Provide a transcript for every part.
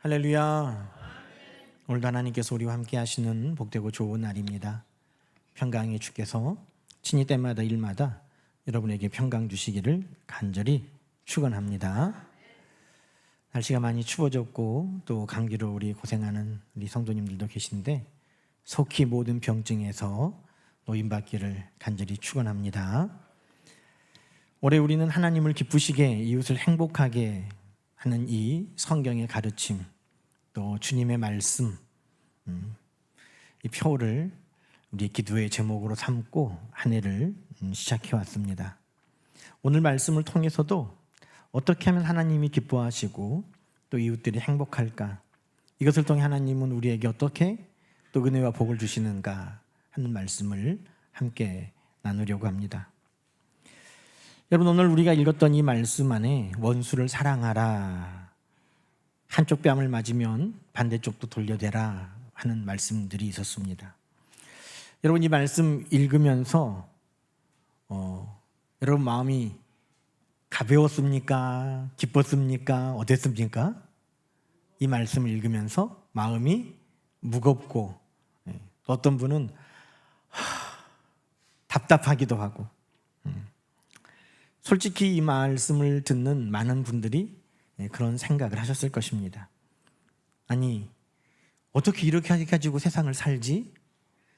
할렐루야. 오늘도 하나님께서 우리와 함께 하시는 복되고 좋은 날입니다. 평강의 주께서 친히 때마다 일마다 여러분에게 평강 주시기를 간절히 축원합니다. 날씨가 많이 추워졌고 또 감기로 우리 고생하는 우리 성도님들도 계신데 속히 모든 병증에서 노임받기를 간절히 축원합니다. 올해 우리는 하나님을 기쁘시게 이웃을 행복하게 하는 이 성경의 가르침, 또 주님의 말씀, 이 표를 우리 기도의 제목으로 삼고 한 해를 시작해 왔습니다. 오늘 말씀을 통해서도 어떻게 하면 하나님이 기뻐하시고 또 이웃들이 행복할까, 이것을 통해 하나님은 우리에게 어떻게 또 은혜와 복을 주시는가 하는 말씀을 함께 나누려고 합니다. 여러분, 오늘 우리가 읽었던 이 말씀 안에 원수를 사랑하라, 한쪽 뺨을 맞으면 반대쪽도 돌려대라 하는 말씀들이 있었습니다. 여러분, 이 말씀 읽으면서 여러분 마음이 가벼웠습니까? 기뻤습니까? 어땠습니까? 이 말씀을 읽으면서 마음이 무겁고, 어떤 분은 답답하기도 하고, 솔직히 이 말씀을 듣는 많은 분들이 그런 생각을 하셨을 것입니다. 아니, 어떻게 이렇게 해가지고 세상을 살지?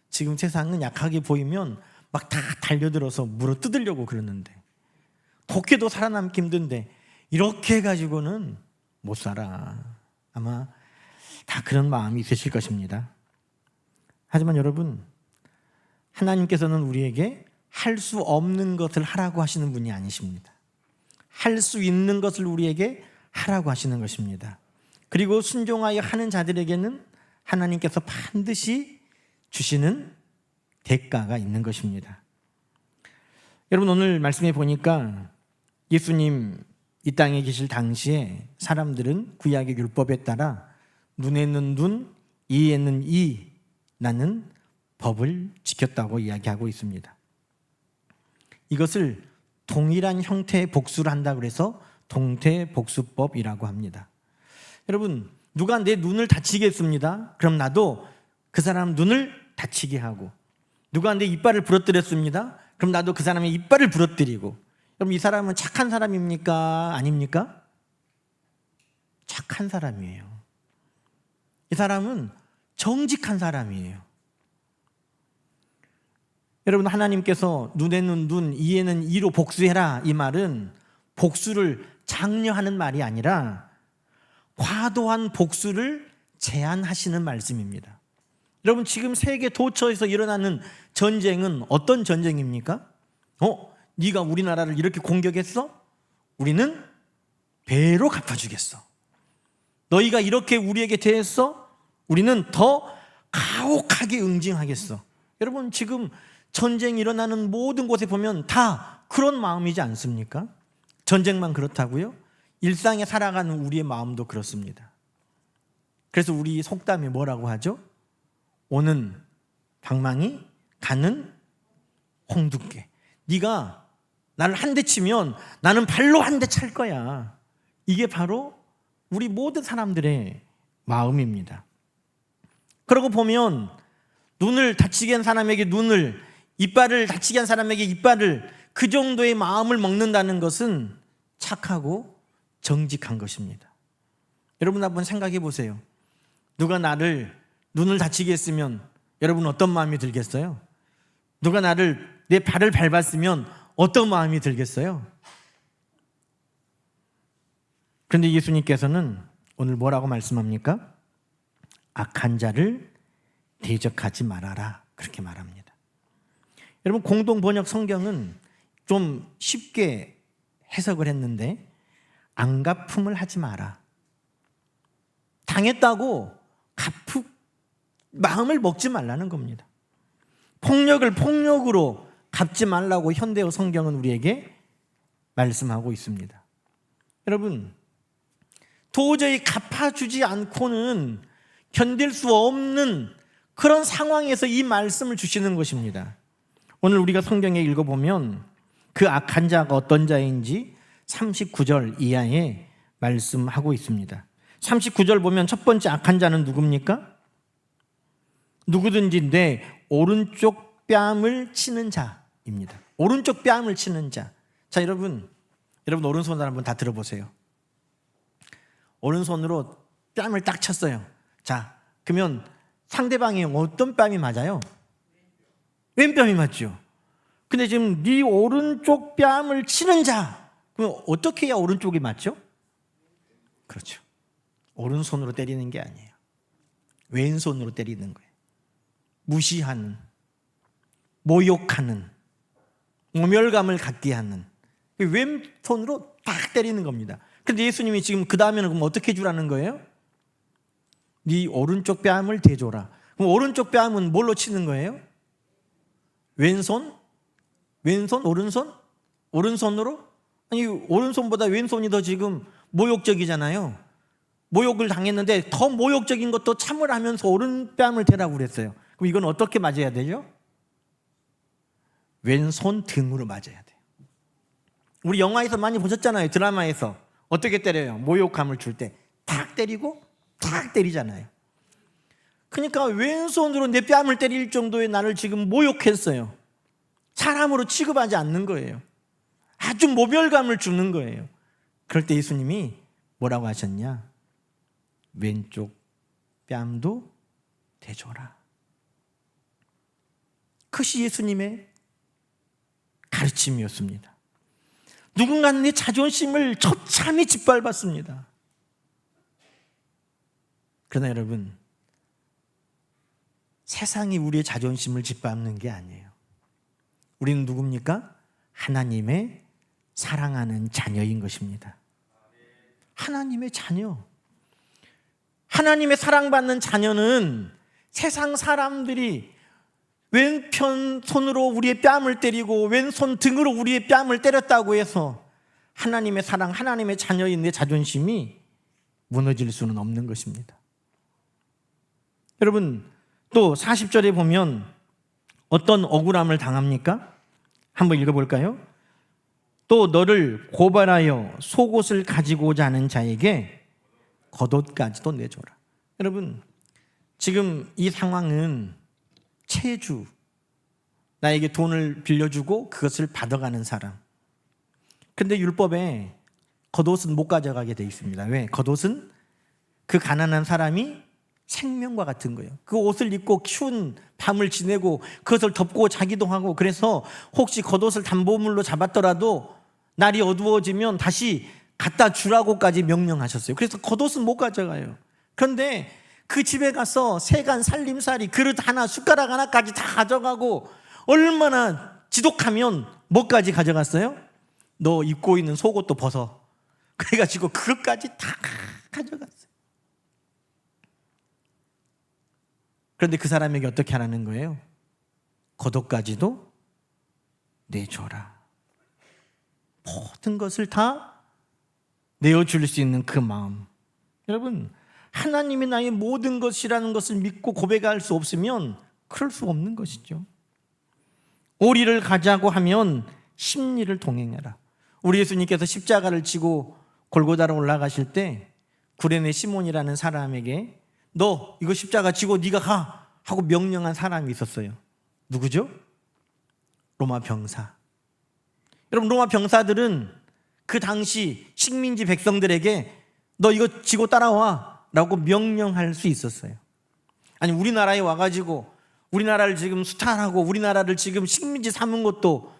지금 세상은 약하게 보이면 막 다 달려들어서 물어 뜯으려고 그러는데, 독해도 살아남기 힘든데 이렇게 해가지고는 못 살아. 아마 다 그런 마음이 있으실 것입니다. 하지만 여러분, 하나님께서는 우리에게 할 수 없는 것을 하라고 하시는 분이 아니십니다. 할 수 있는 것을 우리에게 하라고 하시는 것입니다. 그리고 순종하여 하는 자들에게는 하나님께서 반드시 주시는 대가가 있는 것입니다. 여러분, 오늘 말씀해 보니까 예수님 이 땅에 계실 당시에 사람들은 구약의 율법에 따라 눈에는 눈, 이에는 이라는 법을 지켰다고 이야기하고 있습니다. 이것을 동일한 형태의 복수를 한다고 해서 동태복수법이라고 합니다. 여러분, 누가 내 눈을 다치게 했습니다. 그럼 나도 그 사람 눈을 다치게 하고, 누가 내 이빨을 부러뜨렸습니다. 그럼 나도 그 사람의 이빨을 부러뜨리고. 그럼 이 사람은 착한 사람입니까? 아닙니까? 착한 사람이에요. 이 사람은 정직한 사람이에요. 여러분, 하나님께서 눈에는 눈, 이에는 이로 복수해라, 이 말은 복수를 장려하는 말이 아니라 과도한 복수를 제한하시는 말씀입니다. 여러분, 지금 세계 도처에서 일어나는 전쟁은 어떤 전쟁입니까? 네가 우리나라를 이렇게 공격했어? 우리는 배로 갚아주겠어. 너희가 이렇게 우리에게 대했어? 우리는 더 가혹하게 응징하겠어. 여러분, 지금 전쟁이 일어나는 모든 곳에 보면 다 그런 마음이지 않습니까? 전쟁만 그렇다고요? 일상에 살아가는 우리의 마음도 그렇습니다. 그래서 우리 속담이 뭐라고 하죠? 오는 방망이, 가는 홍두깨. 네가 나를 한 대 치면 나는 발로 한 대 찰 거야. 이게 바로 우리 모든 사람들의 마음입니다. 그러고 보면 눈을 다치게 한 사람에게 눈을, 이빨을 다치게 한 사람에게 이빨을, 그 정도의 마음을 먹는다는 것은 착하고 정직한 것입니다. 여러분, 한번 생각해 보세요. 누가 나를, 눈을 다치게 했으면 여러분 어떤 마음이 들겠어요? 누가 나를, 내 발을 밟았으면 어떤 마음이 들겠어요? 그런데 예수님께서는 오늘 뭐라고 말씀합니까? 악한 자를 대적하지 말아라, 그렇게 말합니다. 여러분, 공동 번역 성경은 좀 쉽게 해석을 했는데, 안갚음을 하지 마라. 당했다고 마음을 먹지 말라는 겁니다. 폭력을 폭력으로 갚지 말라고 현대어 성경은 우리에게 말씀하고 있습니다. 여러분, 도저히 갚아주지 않고는 견딜 수 없는 그런 상황에서 이 말씀을 주시는 것입니다. 오늘 우리가 성경에 읽어보면 그 악한 자가 어떤 자인지 39절 이하에 말씀하고 있습니다. 39절 보면 첫 번째 악한 자는 누굽니까? 누구든지 내 오른쪽 뺨을 치는 자입니다. 오른쪽 뺨을 치는 자. 자, 여러분 오른손을 한번 다 들어보세요. 오른손으로 뺨을 딱 쳤어요. 자, 그러면 상대방이 어떤 뺨이 맞아요? 왼뺨이 맞죠. 근데 지금 네 오른쪽 뺨을 치는 자. 그럼 어떻게 해야 오른쪽이 맞죠? 그렇죠. 오른손으로 때리는 게 아니에요. 왼손으로 때리는 거예요. 무시하는, 모욕하는, 모멸감을 갖게 하는 왼손으로 딱 때리는 겁니다. 근데 예수님이 지금 그 다음에는 그럼 어떻게 해주라는 거예요? 네 오른쪽 뺨을 대줘라. 그럼 오른쪽 뺨은 뭘로 치는 거예요? 왼손? 오른손? 오른손으로? 아니, 오른손보다 왼손이 더 지금 모욕적이잖아요. 모욕을 당했는데 더 모욕적인 것도 참을 하면서 오른뺨을 대라고 그랬어요. 그럼 이건 어떻게 맞아야 되죠? 왼손 등으로 맞아야 돼요. 우리 영화에서 많이 보셨잖아요. 드라마에서 어떻게 때려요? 모욕감을 줄 때 탁 때리고 탁 때리잖아요. 그러니까 왼손으로 내 뺨을 때릴 정도의 나를 지금 모욕했어요. 사람으로 취급하지 않는 거예요. 아주 모멸감을 주는 거예요. 그럴 때 예수님이 뭐라고 하셨냐? 왼쪽 뺨도 대줘라. 그것이 예수님의 가르침이었습니다. 누군가는 내 자존심을 처참히 짓밟았습니다. 그러나 여러분, 세상이 우리의 자존심을 짓밟는 게 아니에요. 우리는 누굽니까? 하나님의 사랑하는 자녀인 것입니다. 하나님의 자녀. 하나님의 사랑받는 자녀는 세상 사람들이 왼편 손으로 우리의 뺨을 때리고 왼손 등으로 우리의 뺨을 때렸다고 해서 하나님의 사랑, 하나님의 자녀인 내 자존심이 무너질 수는 없는 것입니다. 여러분, 또 40절에 보면 어떤 억울함을 당합니까? 한번 읽어볼까요? 또 너를 고발하여 속옷을 가지고자 하는 자에게 겉옷까지도 내줘라. 여러분, 지금 이 상황은 채주, 나에게 돈을 빌려주고 그것을 받아가는 사람. 그런데 율법에 겉옷은 못 가져가게 돼 있습니다. 왜? 겉옷은 그 가난한 사람이 생명과 같은 거예요. 그 옷을 입고 추운 밤을 지내고 그것을 덮고 자기도 하고, 그래서 혹시 겉옷을 담보물로 잡았더라도 날이 어두워지면 다시 갖다 주라고까지 명령하셨어요. 그래서 겉옷은 못 가져가요. 그런데 그 집에 가서 세간 살림살이 그릇 하나 숟가락 하나까지 다 가져가고, 얼마나 지독하면 뭐까지 가져갔어요? 너 입고 있는 속옷도 벗어. 그래가지고 그것까지 다 가져갔어요. 그런데 그 사람에게 어떻게 하라는 거예요? 겉옷까지도 내줘라. 모든 것을 다 내어줄 수 있는 그 마음. 여러분, 하나님이 나의 모든 것이라는 것을 믿고 고백할 수 없으면 그럴 수 없는 것이죠. 오리를 가자고 하면 십리를 동행해라. 우리 예수님께서 십자가를 지고 골고다로 올라가실 때 구레네 시몬이라는 사람에게 너 이거 십자가 지고 네가 가 하고 명령한 사람이 있었어요. 누구죠? 로마 병사. 여러분, 로마 병사들은 그 당시 식민지 백성들에게 너 이거 지고 따라와 라고 명령할 수 있었어요. 아니, 우리나라에 와가지고 우리나라를 지금 수탈하고 우리나라를 지금 식민지 삼은 것도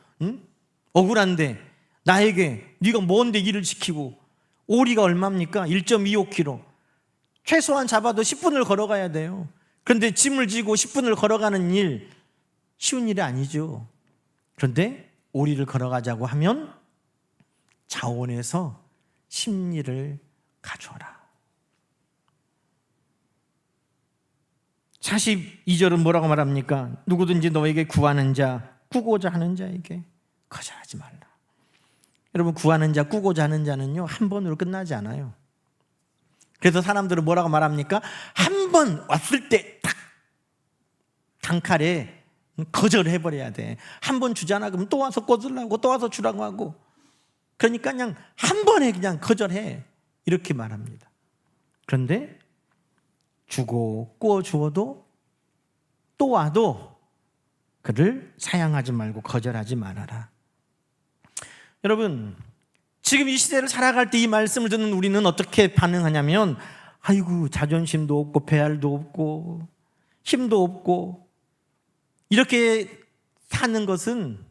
억울한데 나에게 네가 뭔데 일을 시키고. 오리가 얼마입니까? 1.25km. 최소한 잡아도 10분을 걸어가야 돼요. 그런데 짐을 지고 10분을 걸어가는 일, 쉬운 일이 아니죠. 그런데 오리를 걸어가자고 하면 자원에서 십리를 가져라. 42절은 뭐라고 말합니까? 누구든지 너에게 구하는 자, 꾸고자 하는 자에게 거절하지 말라. 여러분, 구하는 자, 꾸고자 하는 자는요, 한 번으로 끝나지 않아요. 그래서 사람들은 뭐라고 말합니까? 한 번 왔을 때 딱 단칼에 거절해버려야 돼. 한 번 주잖아 그러면 또 와서 거절하고 또 와서 주라고 하고, 그러니까 그냥 한 번에 그냥 거절해, 이렇게 말합니다. 그런데 주고 구워 주어도 또 와도 그를 사양하지 말고 거절하지 말아라. 여러분, 지금 이 시대를 살아갈 때 이 말씀을 듣는 우리는 어떻게 반응하냐면, 아이고 자존심도 없고 배알도 없고 힘도 없고, 이렇게 사는 것은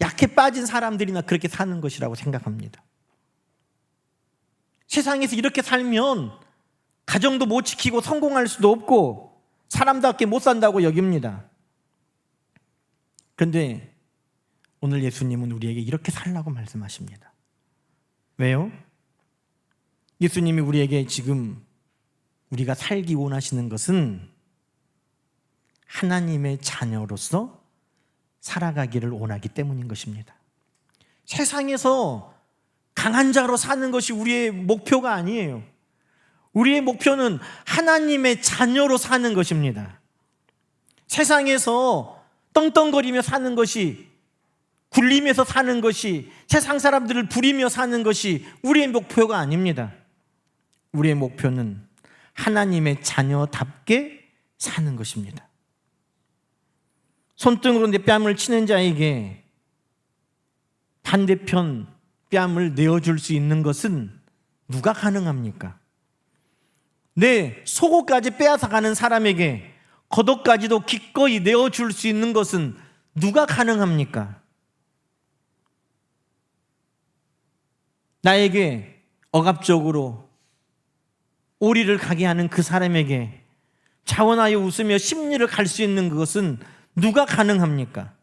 약해 빠진 사람들이나 그렇게 사는 것이라고 생각합니다. 세상에서 이렇게 살면 가정도 못 지키고 성공할 수도 없고 사람답게 못 산다고 여깁니다. 그런데 오늘 예수님은 우리에게 이렇게 살라고 말씀하십니다. 왜요? 예수님이 우리에게 지금 우리가 살기 원하시는 것은 하나님의 자녀로서 살아가기를 원하기 때문인 것입니다. 세상에서 강한 자로 사는 것이 우리의 목표가 아니에요. 우리의 목표는 하나님의 자녀로 사는 것입니다. 세상에서 떵떵거리며 사는 것이, 굴리면서 사는 것이, 세상 사람들을 부리며 사는 것이 우리의 목표가 아닙니다. 우리의 목표는 하나님의 자녀답게 사는 것입니다. 손등으로 내 뺨을 치는 자에게 반대편 뺨을 내어줄 수 있는 것은 누가 가능합니까? 내 속옷까지 빼앗아가는 사람에게 겉옷까지도 기꺼이 내어줄 수 있는 것은 누가 가능합니까? 나에게 억압적으로 오리를 가게 하는 그 사람에게 자원하여 웃으며 심리를 갈 수 있는 그것은 누가 가능합니까?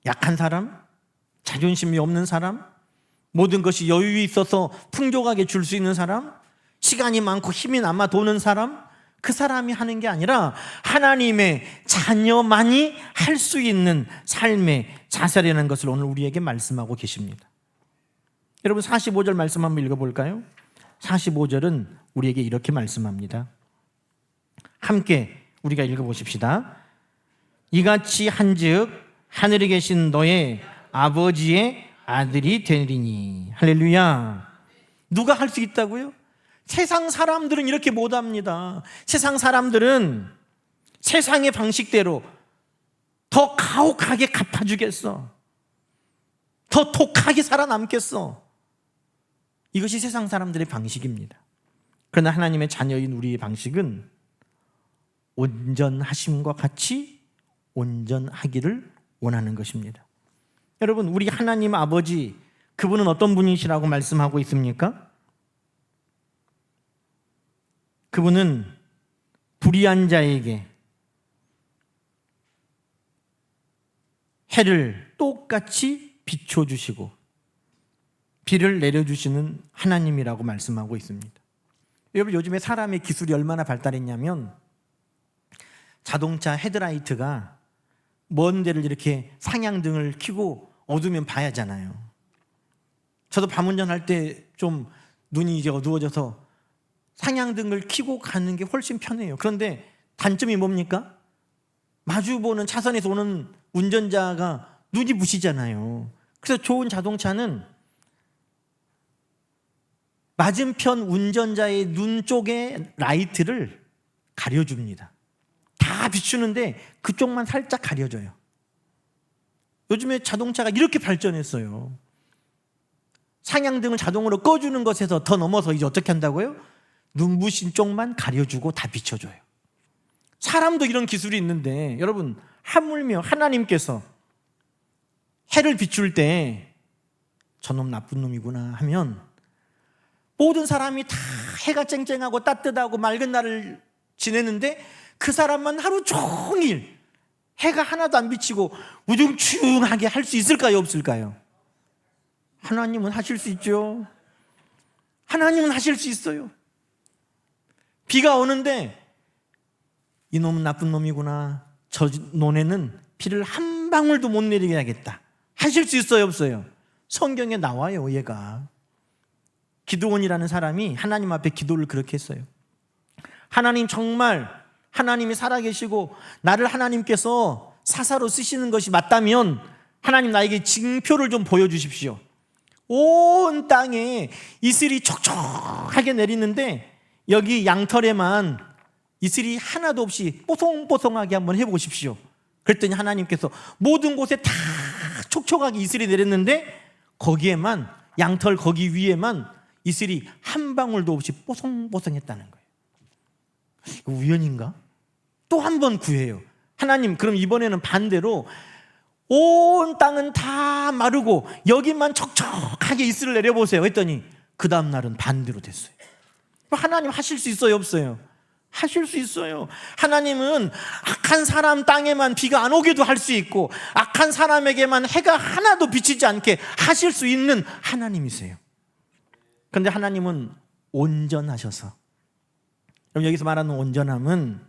약한 사람? 자존심이 없는 사람? 모든 것이 여유 있어서 풍족하게 줄 수 있는 사람? 시간이 많고 힘이 남아 도는 사람? 그 사람이 하는 게 아니라 하나님의 자녀만이 할 수 있는 삶의 자세라는 것을 오늘 우리에게 말씀하고 계십니다. 여러분, 45절 말씀 한번 읽어볼까요? 45절은 우리에게 이렇게 말씀합니다. 함께 우리가 읽어보십시다. 이같이 한즉 하늘에 계신 너의 아버지의 아들이 되리니. 할렐루야. 누가 할 수 있다고요? 세상 사람들은 이렇게 못합니다. 세상 사람들은 세상의 방식대로 더 가혹하게 갚아주겠어, 더 독하게 살아남겠어. 이것이 세상 사람들의 방식입니다. 그러나 하나님의 자녀인 우리의 방식은 온전하심과 같이 온전하기를 원하는 것입니다. 여러분, 우리 하나님 아버지, 그분은 어떤 분이시라고 말씀하고 있습니까? 그분은 불의한 자에게 해를 똑같이 비춰주시고 비를 내려주시는 하나님이라고 말씀하고 있습니다. 여러분, 요즘에 사람의 기술이 얼마나 발달했냐면 자동차 헤드라이트가 먼 데를 이렇게 상향등을 켜고 어두우면 봐야 하잖아요. 저도 밤 운전할 때 좀 눈이 이제 어두워져서 상향등을 켜고 가는 게 훨씬 편해요. 그런데 단점이 뭡니까? 마주보는 차선에서 오는 운전자가 눈이 부시잖아요. 그래서 좋은 자동차는 맞은편 운전자의 눈 쪽에 라이트를 가려줍니다. 다 비추는데 그쪽만 살짝 가려져요. 요즘에 자동차가 이렇게 발전했어요. 상향등을 자동으로 꺼주는 것에서 더 넘어서 이제 어떻게 한다고요? 눈부신 쪽만 가려주고 다 비춰줘요. 사람도 이런 기술이 있는데, 여러분, 하물며 하나님께서 해를 비출 때 저놈 나쁜 놈이구나 하면 모든 사람이 다 해가 쨍쨍하고 따뜻하고 맑은 날을 지내는데 그 사람만 하루 종일 해가 하나도 안 비치고 우중충하게 할 수 있을까요, 없을까요? 하나님은 하실 수 있죠. 하나님은 하실 수 있어요. 비가 오는데 이놈은 나쁜 놈이구나, 저 논에는 비를 한 방울도 못 내리게 하겠다, 하실 수 있어요, 없어요? 성경에 나와요. 얘가 기드온이라는 사람이 하나님 앞에 기도를 그렇게 했어요. 하나님, 정말 하나님이 살아계시고 나를 하나님께서 사사로 쓰시는 것이 맞다면 하나님, 나에게 징표를 좀 보여주십시오. 온 땅에 이슬이 촉촉하게 내리는데 여기 양털에만 이슬이 하나도 없이 뽀송뽀송하게 한번 해보십시오. 그랬더니 하나님께서 모든 곳에 다 촉촉하게 이슬이 내렸는데 거기에만, 양털 거기 위에만 이슬이 한 방울도 없이 뽀송뽀송했다는 거예요. 이거 우연인가? 또 한 번 구해요. 하나님, 그럼 이번에는 반대로 온 땅은 다 마르고 여기만 촉촉하게 이슬을 내려보세요 했더니 그 다음 날은 반대로 됐어요. 하나님 하실 수 있어요, 없어요? 하실 수 있어요. 하나님은 악한 사람 땅에만 비가 안 오게도 할 수 있고 악한 사람에게만 해가 하나도 비치지 않게 하실 수 있는 하나님이세요. 그런데 하나님은 온전하셔서, 그럼 여기서 말하는 온전함은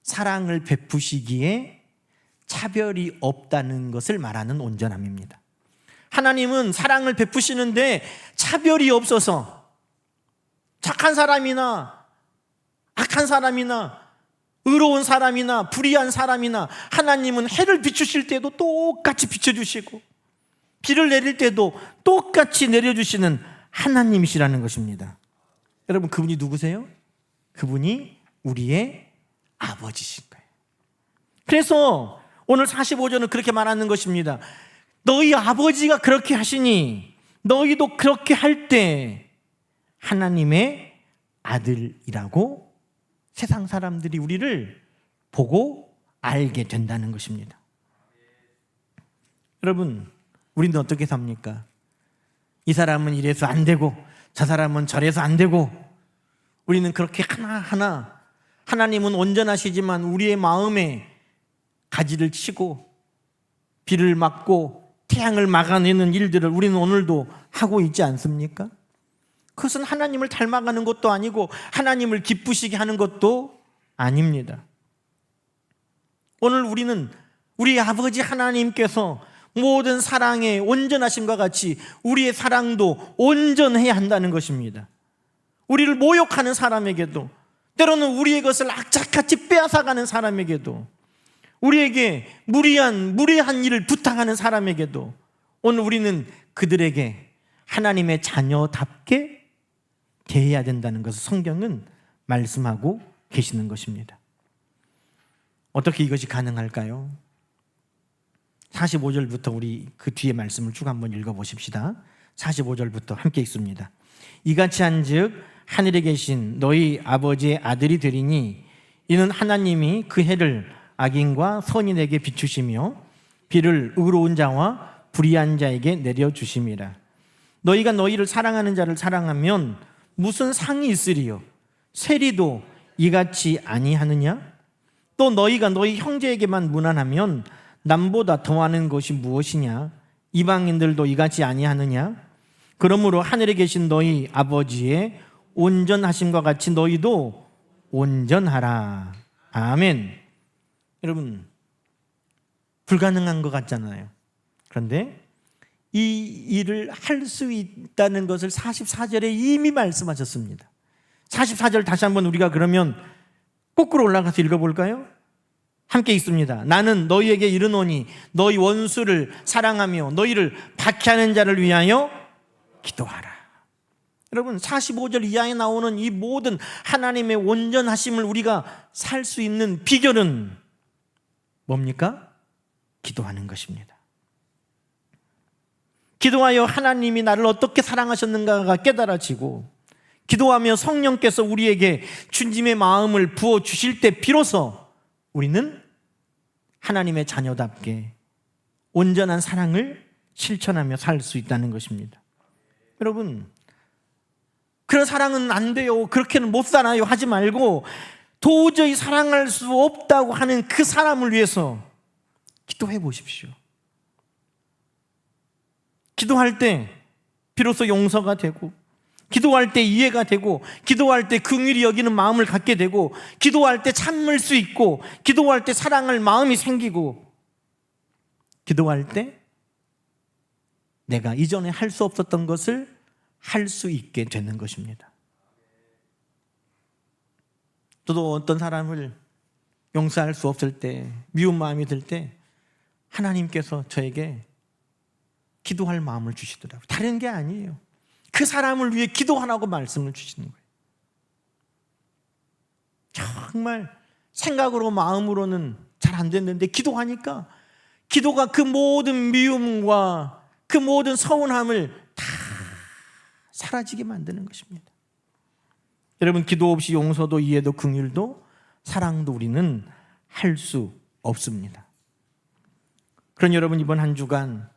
사랑을 베푸시기에 차별이 없다는 것을 말하는 온전함입니다. 하나님은 사랑을 베푸시는데 차별이 없어서 착한 사람이나 악한 사람이나 의로운 사람이나 불의한 사람이나 하나님은 해를 비추실 때도 똑같이 비춰주시고 비를 내릴 때도 똑같이 내려주시는 하나님이시라는 것입니다. 여러분, 그분이 누구세요? 그분이 우리의 아버지신 거예요. 그래서 오늘 45절은 그렇게 말하는 것입니다. 너희 아버지가 그렇게 하시니 너희도 그렇게 할 때 하나님의 아들이라고 세상 사람들이 우리를 보고 알게 된다는 것입니다. 여러분, 우리는 어떻게 삽니까? 이 사람은 이래서 안 되고 저 사람은 저래서 안 되고, 우리는 그렇게 하나하나, 하나님은 온전하시지만 우리의 마음에 가지를 치고 비를 막고 태양을 막아내는 일들을 우리는 오늘도 하고 있지 않습니까? 그것은 하나님을 닮아가는 것도 아니고 하나님을 기쁘시게 하는 것도 아닙니다. 오늘 우리는 우리 아버지 하나님께서 모든 사랑의 온전하심과 같이 우리의 사랑도 온전해야 한다는 것입니다. 우리를 모욕하는 사람에게도, 때로는 우리의 것을 악착같이 빼앗아가는 사람에게도, 우리에게 무례한 일을 부탁하는 사람에게도 오늘 우리는 그들에게 하나님의 자녀답게 대해야 된다는 것을 성경은 말씀하고 계시는 것입니다. 어떻게 이것이 가능할까요? 45절부터 우리 그 뒤에 말씀을 쭉 한번 읽어보십시다. 45절부터 함께 읽습니다. 이같이 한즉 하늘에 계신 너희 아버지의 아들이 되리니 이는 하나님이 그 해를 악인과 선인에게 비추시며 비를 의로운 자와 불의한 자에게 내려주심이라. 너희가 너희를 사랑하는 자를 사랑하면 무슨 상이 있으리요? 세리도 이같이 아니하느냐? 또 너희가 너희 형제에게만 무난하면 남보다 더하는 것이 무엇이냐? 이방인들도 이같이 아니하느냐? 그러므로 하늘에 계신 너희 아버지의 온전하심과 같이 너희도 온전하라. 아멘. 여러분, 불가능한 것 같잖아요. 그런데 이 일을 할 수 있다는 것을 44절에 이미 말씀하셨습니다. 44절 다시 한번 우리가 그러면 거꾸로 올라가서 읽어볼까요? 함께 읽습니다. 나는 너희에게 이르노니 너희 원수를 사랑하며 너희를 박해하는 자를 위하여 기도하라. 여러분, 45절 이하에 나오는 이 모든 하나님의 온전하심을 우리가 살 수 있는 비결은 뭡니까? 기도하는 것입니다. 기도하여 하나님이 나를 어떻게 사랑하셨는가가 깨달아지고, 기도하며 성령께서 우리에게 주님의 마음을 부어주실 때 비로소 우리는 하나님의 자녀답게 온전한 사랑을 실천하며 살 수 있다는 것입니다. 여러분, 그런 사랑은 안 돼요, 그렇게는 못 살아요 하지 말고 도저히 사랑할 수 없다고 하는 그 사람을 위해서 기도해 보십시오. 기도할 때 비로소 용서가 되고, 기도할 때 이해가 되고, 기도할 때 긍휼히 여기는 마음을 갖게 되고, 기도할 때 참을 수 있고, 기도할 때 사랑할 마음이 생기고, 기도할 때 내가 이전에 할 수 없었던 것을 할 수 있게 되는 것입니다. 저도 어떤 사람을 용서할 수 없을 때, 미운 마음이 들 때 하나님께서 저에게 기도할 마음을 주시더라고요. 다른 게 아니에요. 그 사람을 위해 기도하라고 말씀을 주시는 거예요. 정말 생각으로 마음으로는 잘 안 됐는데 기도하니까 기도가 그 모든 미움과 그 모든 서운함을 다 사라지게 만드는 것입니다. 여러분, 기도 없이 용서도 이해도 긍휼도 사랑도 우리는 할 수 없습니다. 그런 여러분, 이번 한 주간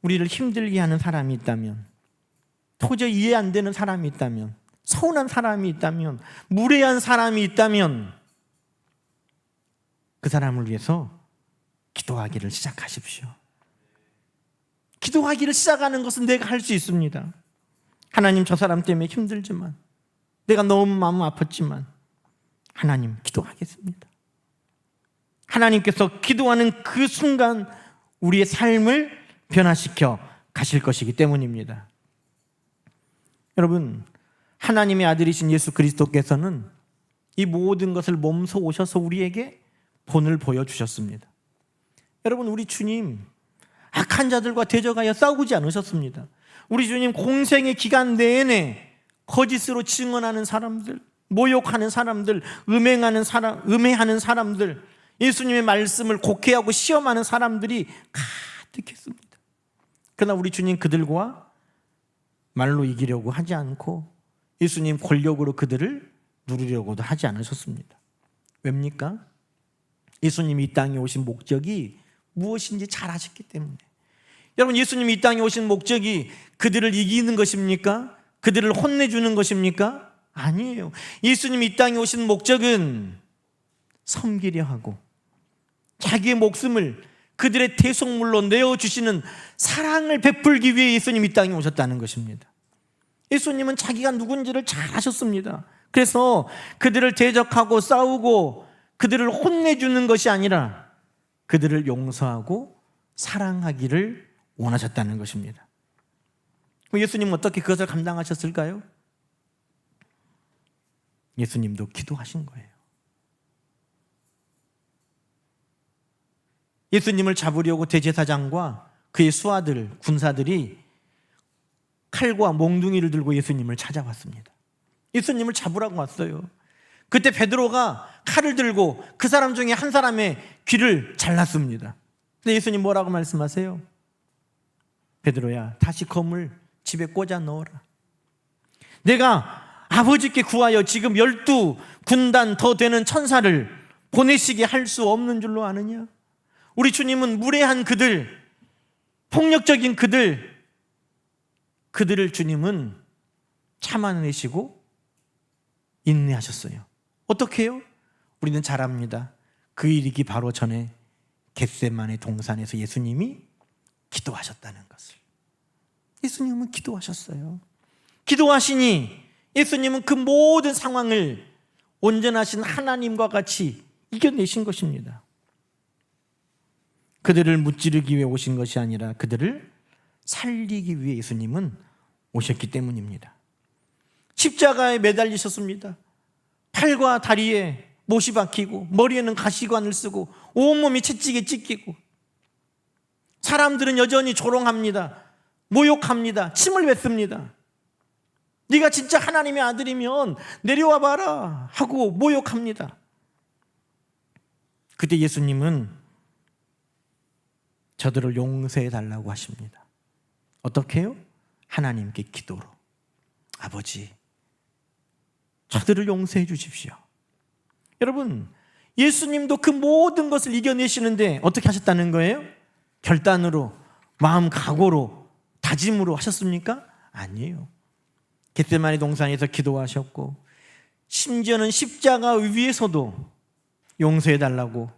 우리를 힘들게 하는 사람이 있다면, 도저히 이해 안 되는 사람이 있다면, 서운한 사람이 있다면, 무례한 사람이 있다면 그 사람을 위해서 기도하기를 시작하십시오. 기도하기를 시작하는 것은 내가 할 수 있습니다. 하나님, 저 사람 때문에 힘들지만, 내가 너무 마음 아팠지만 하나님, 기도하겠습니다. 하나님께서 기도하는 그 순간 우리의 삶을 변화시켜 가실 것이기 때문입니다. 여러분, 하나님의 아들이신 예수 그리스도께서는 이 모든 것을 몸소 오셔서 우리에게 본을 보여주셨습니다. 여러분, 우리 주님 악한 자들과 대적하여 싸우지 않으셨습니다. 우리 주님 공생의 기간 내내 거짓으로 증언하는 사람들, 모욕하는 사람들, 음해하는 사람들, 예수님의 말씀을 곡해하고 시험하는 사람들이 가득했습니다. 그러나 우리 주님 그들과 말로 이기려고 하지 않고 예수님 권력으로 그들을 누리려고도 하지 않으셨습니다. 왜입니까? 예수님이 이 땅에 오신 목적이 무엇인지 잘 아셨기 때문에. 여러분, 예수님이 이 땅에 오신 목적이 그들을 이기는 것입니까? 그들을 혼내주는 것입니까? 아니에요. 예수님이 이 땅에 오신 목적은 섬기려 하고 자기의 목숨을 그들의 대속물로 내어주시는 사랑을 베풀기 위해 예수님이 이 땅에 오셨다는 것입니다. 예수님은 자기가 누군지를 잘 아셨습니다. 그래서 그들을 대적하고 싸우고 그들을 혼내주는 것이 아니라 그들을 용서하고 사랑하기를 원하셨다는 것입니다. 예수님은 어떻게 그것을 감당하셨을까요? 예수님도 기도하신 거예요. 예수님을 잡으려고 대제사장과 그의 수하들, 군사들이 칼과 몽둥이를 들고 예수님을 찾아왔습니다. 예수님을 잡으라고 왔어요. 그때 베드로가 칼을 들고 그 사람 중에 한 사람의 귀를 잘랐습니다. 근데 예수님 뭐라고 말씀하세요? 베드로야, 다시 검을 집에 꽂아 넣어라. 내가 아버지께 구하여 지금 12군단 더 되는 천사를 보내시게 할 수 없는 줄로 아느냐? 우리 주님은 무례한 그들, 폭력적인 그들을 주님은 참아내시고 인내하셨어요. 어떻게 해요? 우리는 잘 압니다. 그 일이기 바로 전에 겟세마네 동산에서 예수님이 기도하셨다는 것을. 예수님은 기도하셨어요. 기도하시니 예수님은 그 모든 상황을 온전하신 하나님과 같이 이겨내신 것입니다. 그들을 무찌르기 위해 오신 것이 아니라 그들을 살리기 위해 예수님은 오셨기 때문입니다. 십자가에 매달리셨습니다. 팔과 다리에 못이 박히고 머리에는 가시관을 쓰고 온몸이 채찍에 찢기고 사람들은 여전히 조롱합니다. 모욕합니다. 침을 뱉습니다. 네가 진짜 하나님의 아들이면 내려와 봐라 하고 모욕합니다. 그때 예수님은 저들을 용서해 달라고 하십니다. 어떻게 해요? 하나님께 기도로. 아버지, 저들을 용서해 주십시오. 여러분, 예수님도 그 모든 것을 이겨내시는데 어떻게 하셨다는 거예요? 결단으로, 마음 각오로, 다짐으로 하셨습니까? 아니에요. 겟세마네 동산에서 기도하셨고 심지어는 십자가 위에서도 용서해 달라고,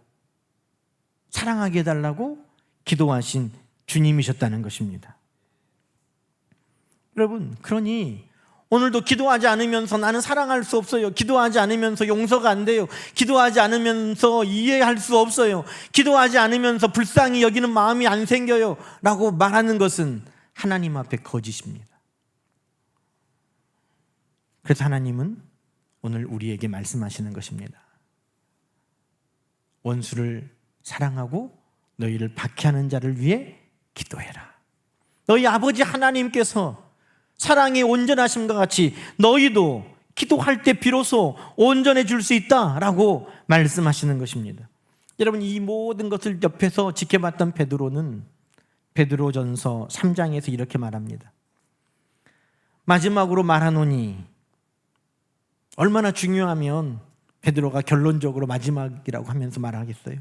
사랑하게 해달라고 기도하신 주님이셨다는 것입니다. 여러분, 그러니 오늘도 기도하지 않으면서 나는 사랑할 수 없어요, 기도하지 않으면서 용서가 안 돼요, 기도하지 않으면서 이해할 수 없어요, 기도하지 않으면서 불쌍히 여기는 마음이 안 생겨요 라고 말하는 것은 하나님 앞에 거짓입니다. 그래서 하나님은 오늘 우리에게 말씀하시는 것입니다. 원수를 사랑하고 너희를 박해하는 자를 위해 기도해라. 너희 아버지 하나님께서 사랑의 온전하심과 같이 너희도 기도할 때 비로소 온전해질 수 있다라고 말씀하시는 것입니다. 여러분, 이 모든 것을 옆에서 지켜봤던 베드로는 베드로전서 3장에서 이렇게 말합니다. 마지막으로 말하노니, 얼마나 중요하면 베드로가 결론적으로 마지막이라고 하면서 말하겠어요.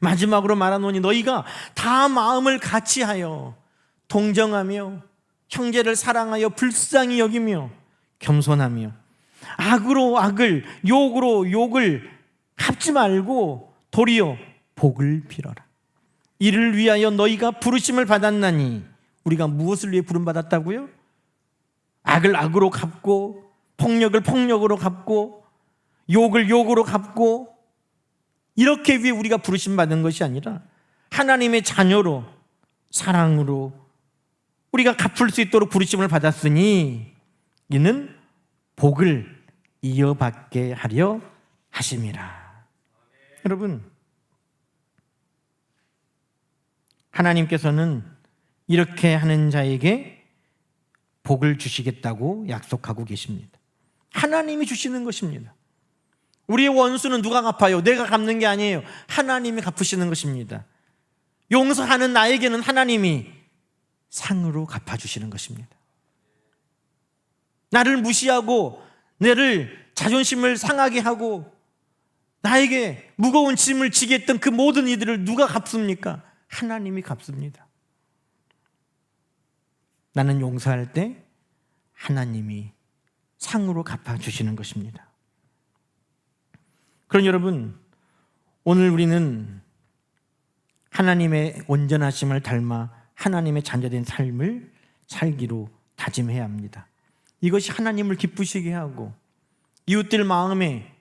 마지막으로 말하노니 너희가 다 마음을 같이하여 동정하며 형제를 사랑하여 불쌍히 여기며 겸손하며 악으로 악을, 욕으로 욕을 갚지 말고 도리어 복을 빌어라. 이를 위하여 너희가 부르심을 받았나니, 우리가 무엇을 위해 부름받았다고요? 악을 악으로 갚고 폭력을 폭력으로 갚고 욕을 욕으로 갚고, 이렇게 위해 우리가 부르심 받은 것이 아니라 하나님의 자녀로 사랑으로 우리가 갚을 수 있도록 부르심을 받았으니 이는 복을 이어받게 하려 하심이라. 여러분, 하나님께서는 이렇게 하는 자에게 복을 주시겠다고 약속하고 계십니다. 하나님이 주시는 것입니다. 우리의 원수는 누가 갚아요? 내가 갚는 게 아니에요. 하나님이 갚으시는 것입니다. 용서하는 나에게는 하나님이 상으로 갚아주시는 것입니다. 나를 무시하고 나를 자존심을 상하게 하고 나에게 무거운 짐을 지게 했던 그 모든 이들을 누가 갚습니까? 하나님이 갚습니다. 나는 용서할 때 하나님이 상으로 갚아주시는 것입니다. 그럼 여러분, 오늘 우리는 하나님의 온전하심을 닮아 하나님의 자녀된 삶을 살기로 다짐해야 합니다. 이것이 하나님을 기쁘시게 하고 이웃들 마음에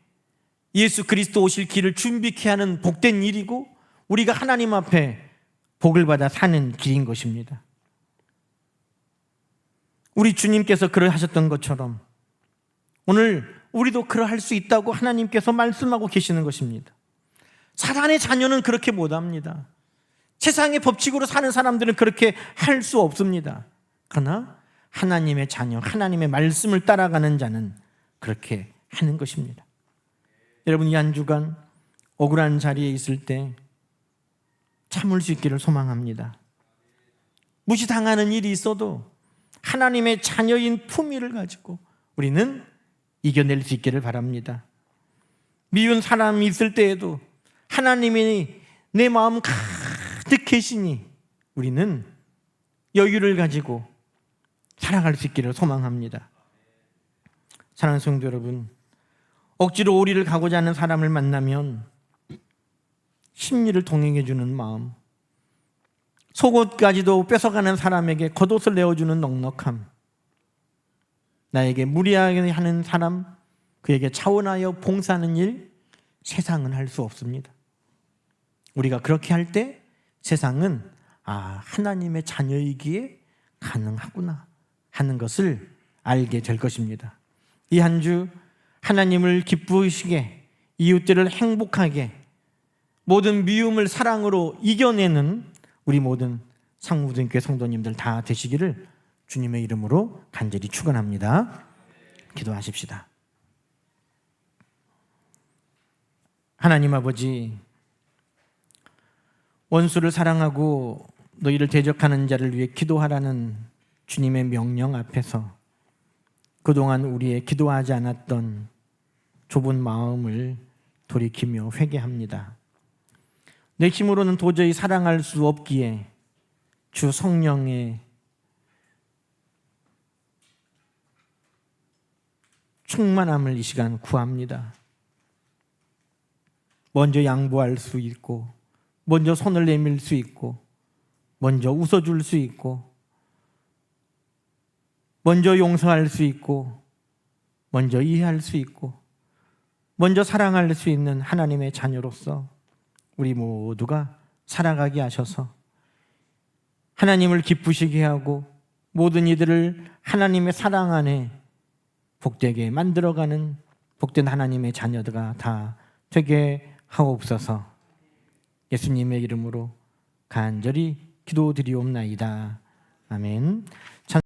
예수 그리스도 오실 길을 준비케 하는 복된 일이고, 우리가 하나님 앞에 복을 받아 사는 길인 것입니다. 우리 주님께서 그러하셨던 것처럼 오늘 우리도 그러할 수 있다고 하나님께서 말씀하고 계시는 것입니다. 사단의 자녀는 그렇게 못합니다. 세상의 법칙으로 사는 사람들은 그렇게 할 수 없습니다. 그러나 하나님의 자녀, 하나님의 말씀을 따라가는 자는 그렇게 하는 것입니다. 여러분, 이 한 주간 억울한 자리에 있을 때 참을 수 있기를 소망합니다. 무시당하는 일이 있어도 하나님의 자녀인 품위를 가지고 우리는 이겨낼 수 있기를 바랍니다. 미운 사람이 있을 때에도 하나님이 내 마음 가득 계시니 우리는 여유를 가지고 살아갈 수 있기를 소망합니다. 사랑하는 성도 여러분, 억지로 오리를 가고자 하는 사람을 만나면 심리를 동행해 주는 마음, 속옷까지도 뺏어가는 사람에게 겉옷을 내어주는 넉넉함, 나에게 무리하게 하는 사람, 그에게 차원하여 봉사하는 일, 세상은 할 수 없습니다. 우리가 그렇게 할 때 세상은 하나님의 자녀이기에 가능하구나 하는 것을 알게 될 것입니다. 이 한 주 하나님을 기쁘시게, 이웃들을 행복하게, 모든 미움을 사랑으로 이겨내는 우리 모든 상무등교회 성도님들 다 되시기를 주님의 이름으로 간절히 축원합니다. 기도하십시다. 하나님 아버지, 원수를 사랑하고 너희를 대적하는 자를 위해 기도하라는 주님의 명령 앞에서 그동안 우리의 기도하지 않았던 좁은 마음을 돌이키며 회개합니다. 내 힘으로는 도저히 사랑할 수 없기에 주 성령의 충만함을 이 시간 구합니다. 먼저 양보할 수 있고, 먼저 손을 내밀 수 있고, 먼저 웃어줄 수 있고, 먼저 용서할 수 있고, 먼저 이해할 수 있고, 먼저 사랑할 수 있는 하나님의 자녀로서 우리 모두가 살아가게 하셔서 하나님을 기쁘시게 하고 모든 이들을 하나님의 사랑 안에 복되게 만들어가는 복된 하나님의 자녀들가 다 되게 하옵소서. 예수님의 이름으로 간절히 기도드리옵나이다. 아멘.